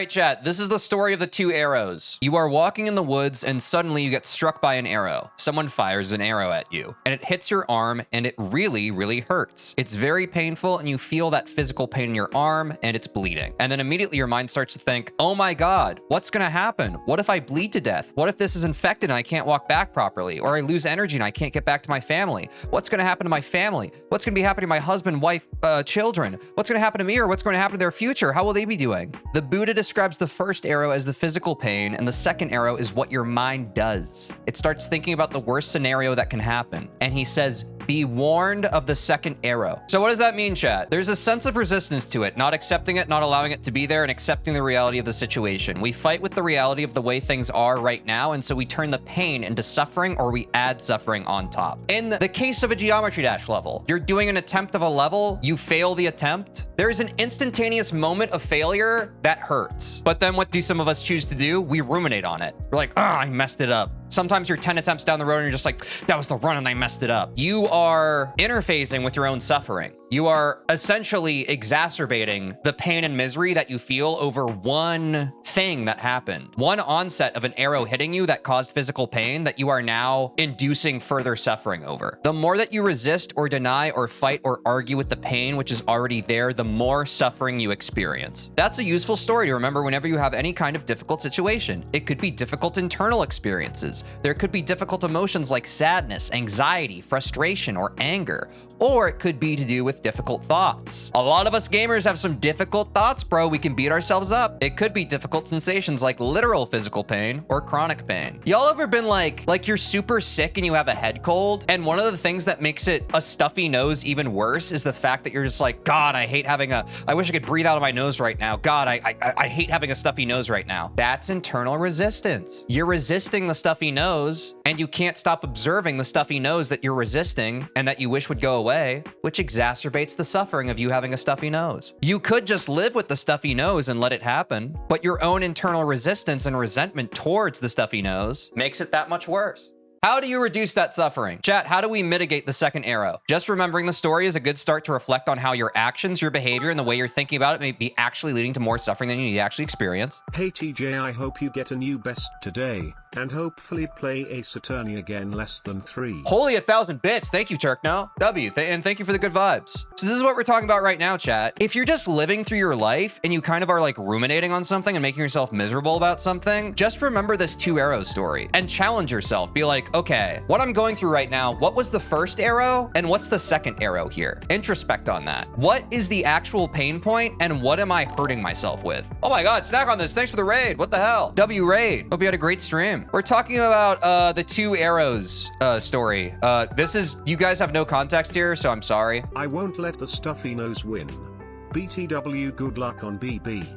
right, chat. This is the story of the two arrows. You are walking in the woods and suddenly you get struck by an arrow. Someone fires an arrow at you and it hits your arm and it really, really hurts. It's very painful and you feel that physical pain in your arm and it's bleeding. And then immediately your mind starts to think, oh my God, what's gonna happen? What if I bleed to death? What if this is infected and I can't walk back properly? Or I lose energy and I can't get back to my family? What's gonna happen to my family? What's gonna be happening to my husband, wife, children? What's gonna happen to me, or what's going to happen to their future? How will they be doing? The Buddha describes the first arrow as the physical pain, and the second arrow is what your mind does. It starts thinking about the worst scenario that can happen. And he says, be warned of the second arrow. So what does that mean, chat? There's a sense of resistance to it, not accepting it, not allowing it to be there, and accepting the reality of the situation. We fight with the reality of the way things are right now, and so we turn the pain into suffering, or we add suffering on top. In the case of a Geometry Dash level, you're doing an attempt of a level, you fail the attempt. There is an instantaneous moment of failure that hurts. But then what do some of us choose to do? We ruminate on it. We're like, oh, I messed it up. Sometimes you're 10 attempts down the road and you're just like, that was the run and I messed it up. You are interfacing with your own suffering. You are essentially exacerbating the pain and misery that you feel over one thing that happened. One onset of an arrow hitting you that caused physical pain that you are now inducing further suffering over. The more that you resist or deny or fight or argue with the pain which is already there, the more suffering you experience. That's a useful story to remember whenever you have any kind of difficult situation. It could be difficult internal experiences. There could be difficult emotions like sadness, anxiety, frustration, or anger. Or it could be to do with difficult thoughts. A lot of us gamers have some difficult thoughts, bro. We can beat ourselves up. It could be difficult sensations like literal physical pain or chronic pain. Y'all ever been like you're super sick and you have a head cold? And one of the things that makes it a stuffy nose even worse is the fact that you're just like, God, I hate having I wish I could breathe out of my nose right now. God, I hate having a stuffy nose right now. That's internal resistance. You're resisting the stuffy nose and you can't stop observing the stuffy nose that you're resisting and that you wish would go away, which exacerbates the suffering of you having a stuffy nose. You could just live with the stuffy nose and let it happen, but your own internal resistance and resentment towards the stuffy nose makes it that much worse. How do you reduce that suffering? Chat, how do we mitigate the second arrow? Just remembering the story is a good start to reflect on how your actions, your behavior, and the way you're thinking about it may be actually leading to more suffering than you actually experience. Hey TJ, I hope you get a new best today, and hopefully play Ace Attorney again less than 3. Holy 1,000 bits. Thank you, Turkno. And thank you for the good vibes. So this is what we're talking about right now, chat. If you're just living through your life and you kind of are like ruminating on something and making yourself miserable about something, just remember this 2 arrow story and challenge yourself. Be like, okay, what I'm going through right now, what was the first arrow and what's the second arrow here? Introspect on that. What is the actual pain point and what am I hurting myself with? Oh my God, snack on this. Thanks for the raid. What the hell? W raid. Hope you had a great stream. We're talking about the 2 arrows story. This is, you guys have no context here, so I'm sorry. I won't let the stuffy nose win. BTW, good luck on BB.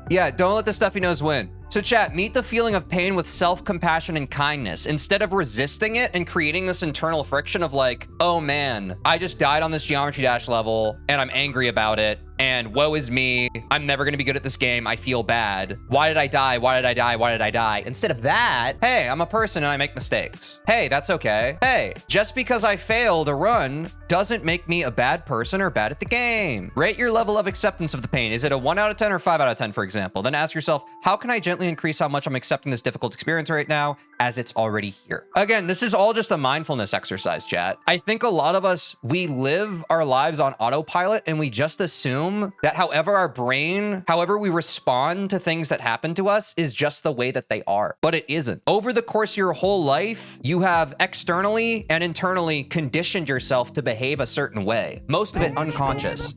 Yeah, don't let the stuffy nose win. So chat, meet the feeling of pain with self-compassion and kindness instead of resisting it and creating this internal friction of like, oh man, I just died on this Geometry Dash level and I'm angry about it. And woe is me, I'm never gonna be good at this game, I feel bad. Why did I die? Why did I die? Why did I die? Instead of that, hey, I'm a person and I make mistakes. Hey, that's okay. Hey, just because I failed a run doesn't make me a bad person or bad at the game. Rate your level of acceptance of the pain. Is it a 1 out of 10 or 5 out of 10, for example? Then ask yourself, how can I gently increase how much I'm accepting this difficult experience right now as it's already here? Again, this is all just a mindfulness exercise, chat. I think a lot of us, we live our lives on autopilot and we just assume that however our brain, however we respond to things that happen to us is just the way that they are, but it isn't. Over the course of your whole life, you have externally and internally conditioned yourself to behave a certain way, most of it unconscious.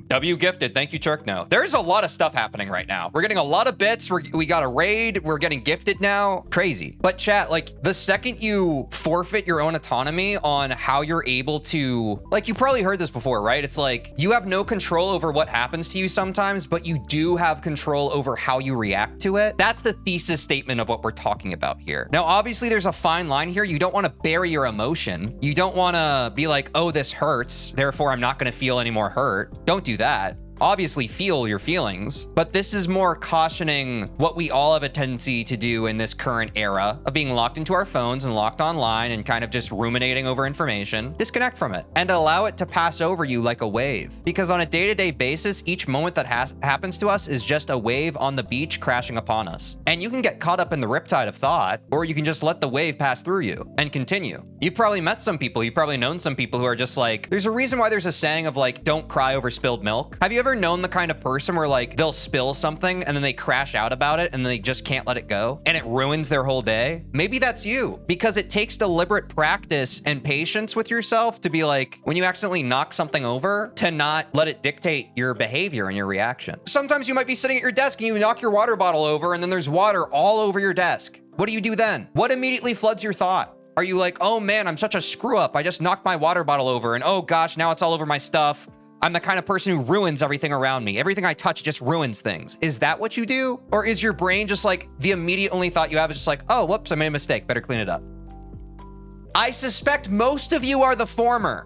W gifted. Thank you, Turkno. There's a lot of stuff happening right now. We're getting a lot of bits. We got a raid. We're getting gifted now. Crazy. But chat, like the second you forfeit your own autonomy on how you're able to, like you probably heard this before, right? It's like you have no control over what happens to you sometimes, but you do have control over how you react to it. That's the thesis statement of what we're talking about here. Now, obviously there's a fine line here. You don't want to bury your emotion. You don't want to be like, oh, this hurts, therefore I'm not going to feel any more hurt. Don't do that. obviously feel your feelings, but this is more cautioning what we all have a tendency to do in this current era of being locked into our phones and locked online and kind of just ruminating over information. Disconnect from it and allow it to pass over you like a wave. Because on a day-to-day basis, each moment that happens to us is just a wave on the beach crashing upon us. And you can get caught up in the riptide of thought, or you can just let the wave pass through you and continue. You've probably met some people, you've probably known some people who are just like, there's a reason why there's a saying of like, don't cry over spilled milk. Have you ever known the kind of person where like they'll spill something and then they crash out about it and they just can't let it go and it ruins their whole day? Maybe that's you, because it takes deliberate practice and patience with yourself to be like, when you accidentally knock something over, to not let it dictate your behavior and your reaction. Sometimes you might be sitting at your desk and you knock your water bottle over and then there's water all over your desk. What do you do then? What immediately floods your thought? Are you like, oh man, I'm such a screw up. I just knocked my water bottle over and oh gosh, now it's all over my stuff. I'm the kind of person who ruins everything around me. Everything I touch just ruins things. Is that what you do? Or is your brain just like, the immediate only thought you have is just like, oh, whoops, I made a mistake. Better clean it up. I suspect most of you are the former,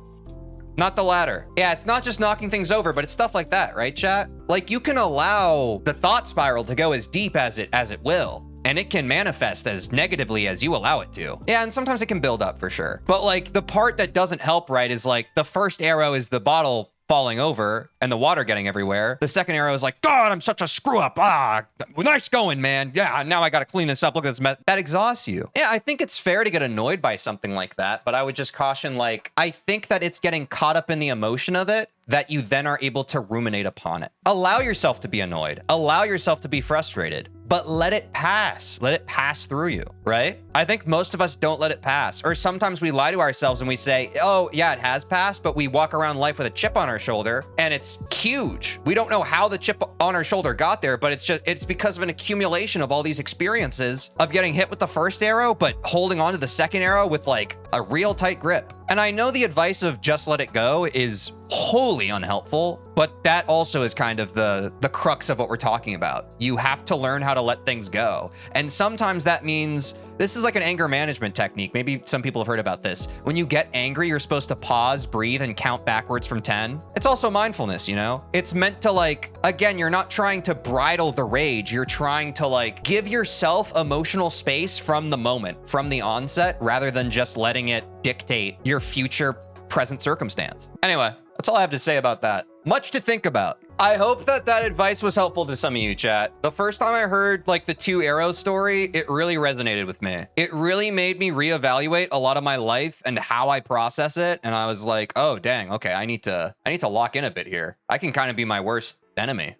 not the latter. Yeah, it's not just knocking things over, but it's stuff like that, right, chat? Like you can allow the thought spiral to go as deep as it will. And it can manifest as negatively as you allow it to. Yeah, and sometimes it can build up for sure. But like the part that doesn't help, right, is like the first arrow is the bottle falling over and the water getting everywhere. The second arrow is like, God, I'm such a screw up. Nice going, man. Yeah, now I got to clean this up. Look at this mess. That exhausts you. Yeah, I think it's fair to get annoyed by something like that, but I would just caution, like, I think that it's getting caught up in the emotion of it that you then are able to ruminate upon it. Allow yourself to be annoyed. Allow yourself to be frustrated, but let it pass. Let it pass through you, right? I think most of us don't let it pass. Or sometimes we lie to ourselves and we say, oh yeah, it has passed, but we walk around life with a chip on our shoulder and it's huge. We don't know how the chip on our shoulder got there, but it's because of an accumulation of all these experiences of getting hit with the first arrow, but holding on to the second arrow with like a real tight grip. And I know the advice of just let it go is wholly unhelpful, but that also is kind of the crux of what we're talking about. You have to learn how to let things go. And sometimes that means, this is like an anger management technique. Maybe some people have heard about this. When you get angry, you're supposed to pause, breathe, and count backwards from 10. It's also mindfulness, you know? It's meant to like, again, you're not trying to bridle the rage. You're trying to like give yourself emotional space from the moment, from the onset, rather than just letting it dictate your future present circumstance. Anyway, that's all I have to say about that. Much to think about. I hope that advice was helpful to some of you, chat. The first time I heard like the 2 arrows story, it really resonated with me. It really made me reevaluate a lot of my life and how I process it. And I was like, oh, dang, okay, I need to lock in a bit here. I can kind of be my worst enemy.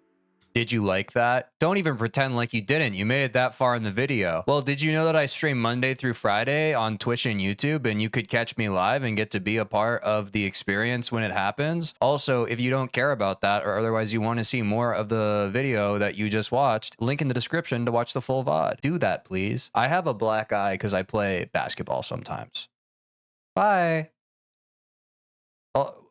Did you like that? Don't even pretend like you didn't. You made it that far in the video. Well, did you know that I stream Monday through Friday on Twitch and YouTube, and you could catch me live and get to be a part of the experience when it happens? Also, if you don't care about that, or otherwise you want to see more of the video that you just watched, link in the description to watch the full VOD. Do that, please. I have a black eye because I play basketball sometimes. Bye. Oh.